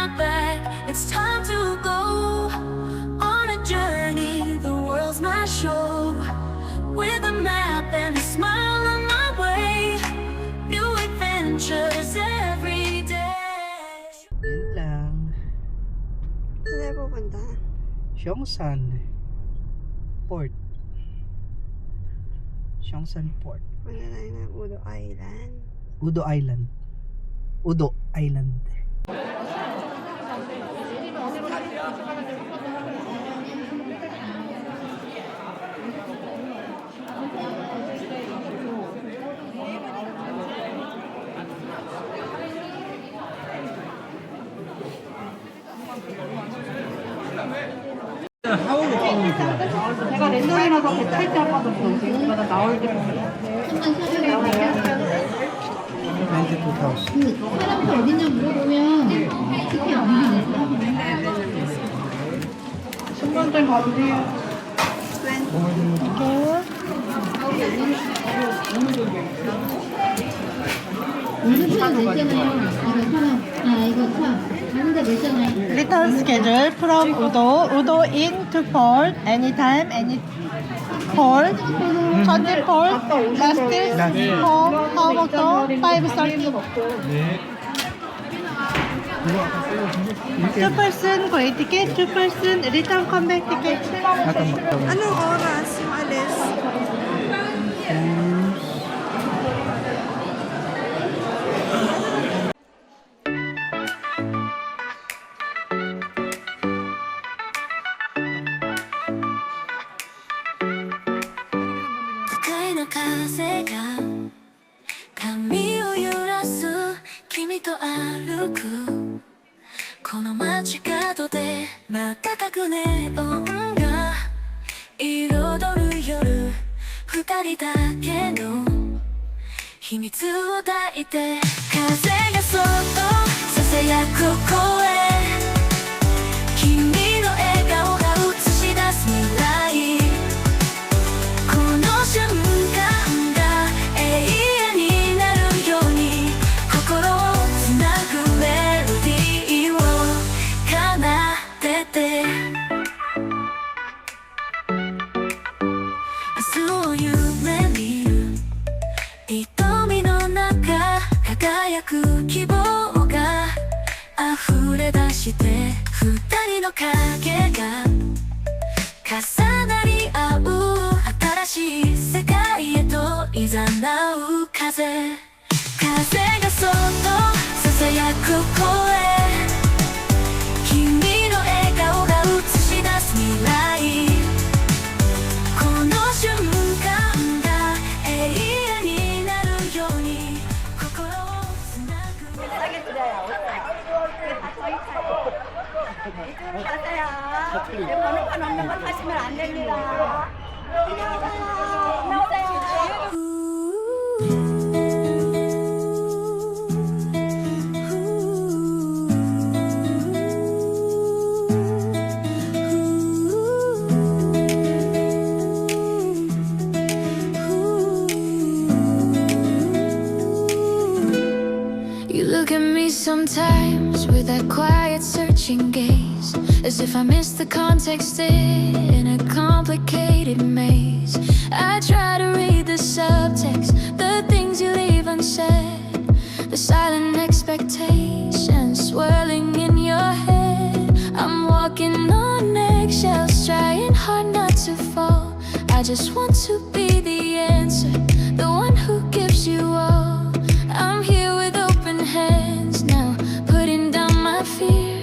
my back. It's time to go on a journey. The world's my show. With a map and a smile on my way. New adventures every day. Yan lang. Saan tayo pupunta? Xiongsan Port. Xiongsan Port. Punta tayo ng Udo Island. Udo Island. Udo Island. 제가 랜덤이라서 배탈 때 한번 더 지금보다 나올 때 보면 22,000. 사람들 어딘지 물어보면 특히 안 보이네. 10만 원 가주세요. 오늘 차 냈잖아요. 이거 사람, 이거 차. 가는데 냈잖아요. Return schedule from Udo in to port anytime, any port. 24, last home, how 5:30. Two person great ticket, 2 person return comeback ticket. Anong oras yung alis?髪を揺らす君と歩くこの街角で瞬くネオンが彩る夜二人だけの秘密を抱いて風がそっとささやく声君の笑顔が映し出す未来この瞬間が永遠になるように心をつなぐメロディーを奏でて明日を夢見る瞳の中輝く希望が溢れ出して二人の影が重なり合う新しい世界へと誘う風がそっとささやく声君の笑顔が映し出す未来この瞬間が永遠になるように心をつなぐ이쪽으로 가세요. 번호판 없는 거 타시면 안 됩니다. You look at me sometimes with that quiet searching gaze as if I missed the context in a complicated maze I try to read the subtext, the things you leave unsaid the silent expectations swirling in your head I'm walking on eggshells, trying hard not to fall I just want to be the answer, the one who gives you all I'm here with open hands now, putting down my fear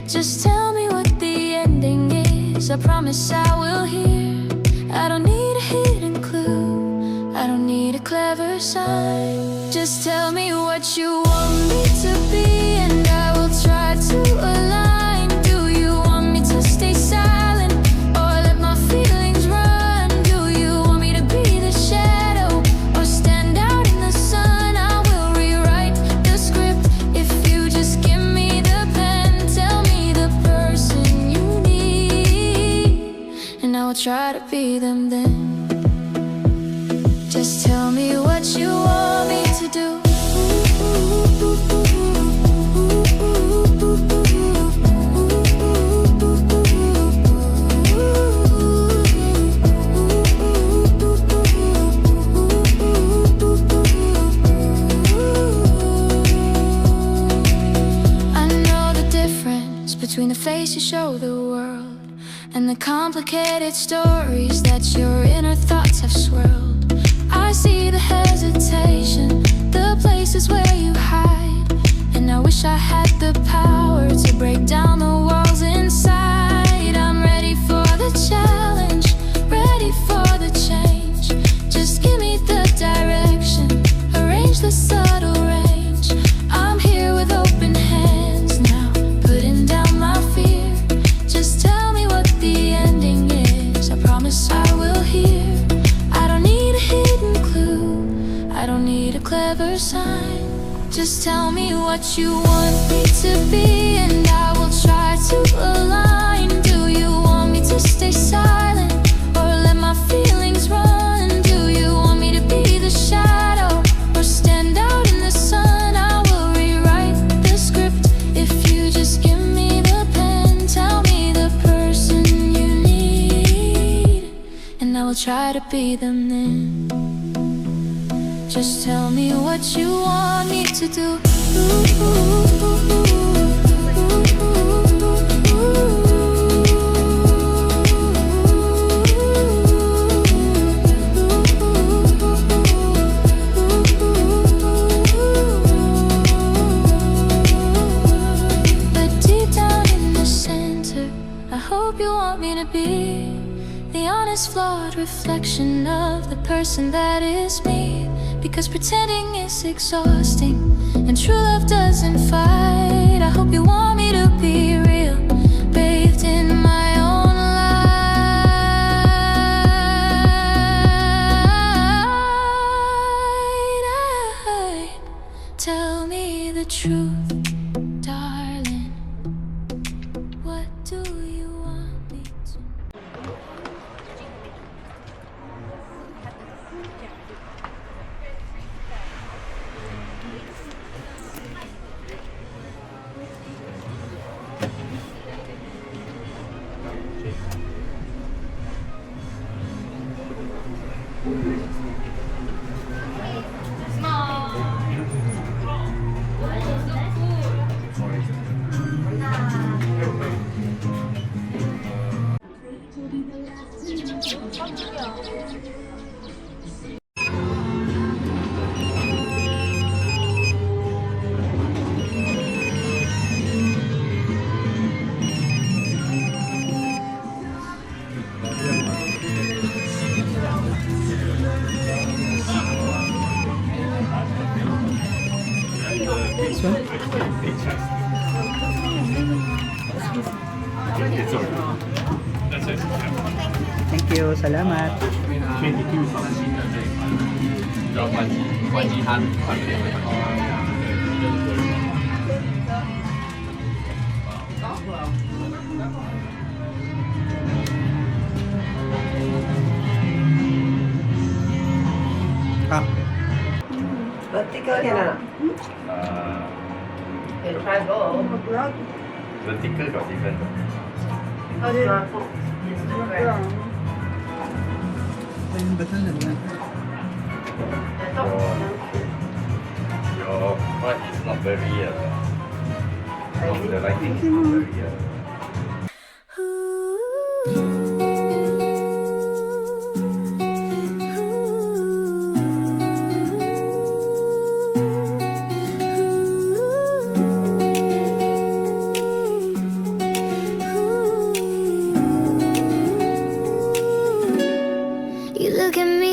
Just tell me what the ending is I promise I will hear I don't need a hidden clue I don't need a clever sign Just tell me what you want me to be And I will try to align Do you want me to stay silent Or let my feelings run Do you want me to be the shadow Or stand out in the sun I will rewrite the script If you just give me the pen Tell me the person you need And I will try to be them then Just tell me what you want me to do between the face you show the world and the complicated stories that your inner thoughts have swirled. I see the hesitation, the places where you hide, and I wish I had the power to break down the walls inside. I'm ready for the challenge, ready for the change. Just give me the direction, arrange the subtle range. I'm here with open hands now, putting down my fear. Just tell me what the ending is, I promise I will hear. I don't need a hidden clue, I don't need a clever sign. Just tell me what you want me to be, and I will try to align. Do you want me to stay silent, or let my feelings run? Do you want me to be the shadow, or stand out in the sun? I will rewrite the script if you just give me the pen. Tell me the person you need, and I will try to be them then. Just tell me what you want me to do. But deep down in the center, I hope you want me to be the honest, flawed reflection of the person that is me. Because pretending is exhausting, and true love doesn't fight. I hope you want me to be real, bathed in my own light. Tell me the truth, darling. What do you want me to? This one? Thank you, salamat. 啊。 Vertical yan na. Vertical got different. Ayun ba talaga? Your part is not very the lighting is not very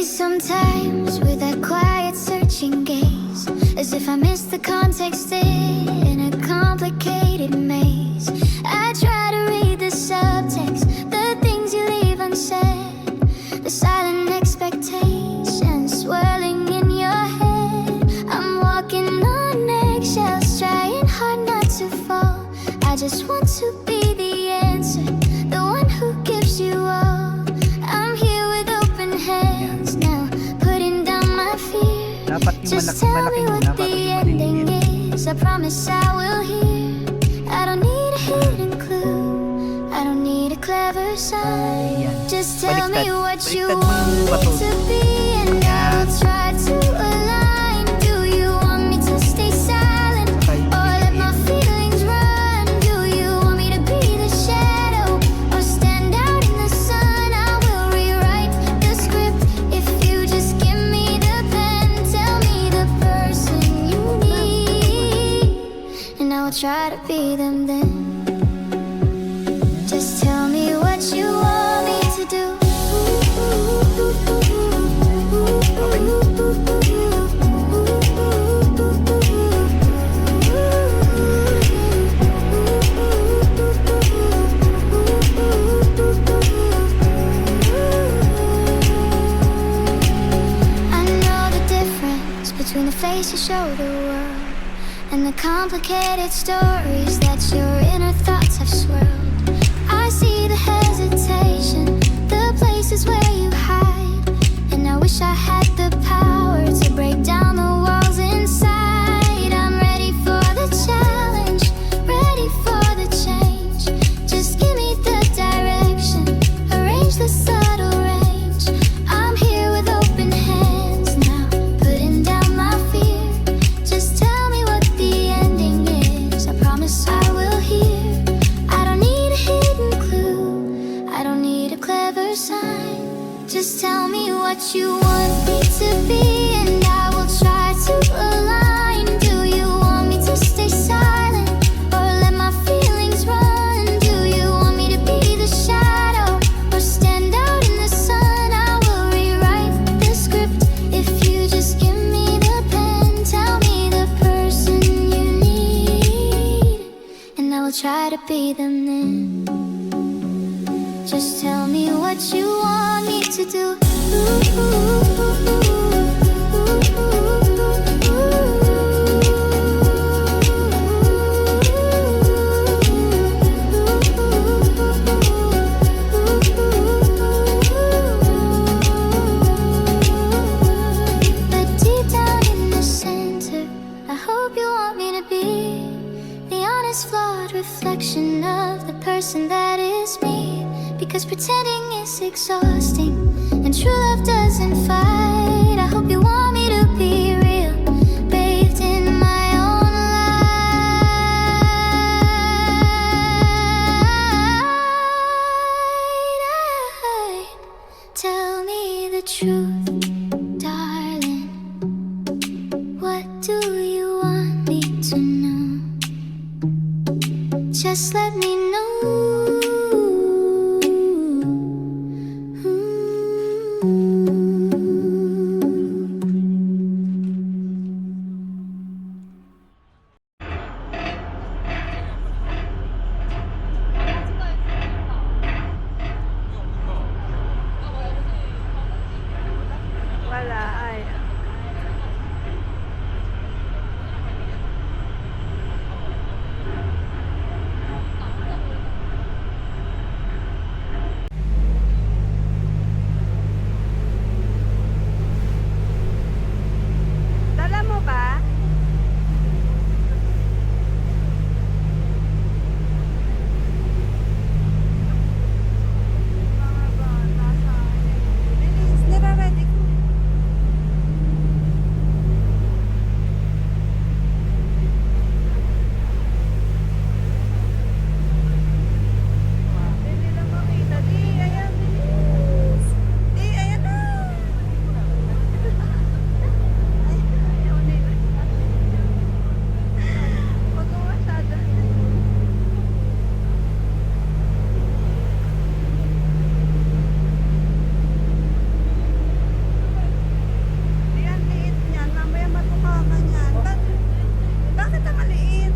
Sometimes with that quiet searching gaze, as if I missed the context in a complicated maze. I try to read the subtext, the things you leave unsaid, the silent expectations swirling in your head. I'm walking on eggshells, trying hard not to fall. I just want to be the answer, the one who gives you all. I'm here with open hands now, putting down my fear. Just tell me what the ending is, I promise I will hear. I don't need a hidden clue, I don't need a clever sign. Just tell me what you want me to be, and I'll try to align. Do you want me to stay silent, or let my feelings run? Do you want me to to be them then. Just tell me what you want me to do. I know the difference between the face you show the world and the complicated stories that your inner thoughts have swirled. I see the hesitation, the places where you hide, and I wish I had the power to break down the walls inside. I'm ready for the challenge, ready for the change. Just give me the direction, arrange the subtle range. I'm here with open hands now, putting down my fear. Just tell me what the ending is, I promise I will hear. I don't need a hidden clue, I don't need a clever sign. Just tell me what you want me to be, and I will try to align. Do you want me to stay silent, or let my feelings run? Do you want me to be the shadow, or stand out in the sun? I will rewrite the script if you just give me the pen. Tell me the person you need, and I will try to be them then. Just tell me what you want me to do. But deep down in the center, I hope you want me to be the honest, flawed reflection of the person that is me. Because pretending is exhausting, and true love doesn't fight. I hope you want me to be real, bathed in my own light. Tell me the truth, darling. What do you want me to know? Just let me know. Wala, ay. Dala mo ba? Mga bata sa akin. Bilis, nire-ready ko. Hindi nila makita. Di, ayan, bilis. Di, ayan na. Ayaw nila. Huwag mo masyado. Di, ang liit niyan. Mamaya matuka ka niyan. Bakit ang maliit?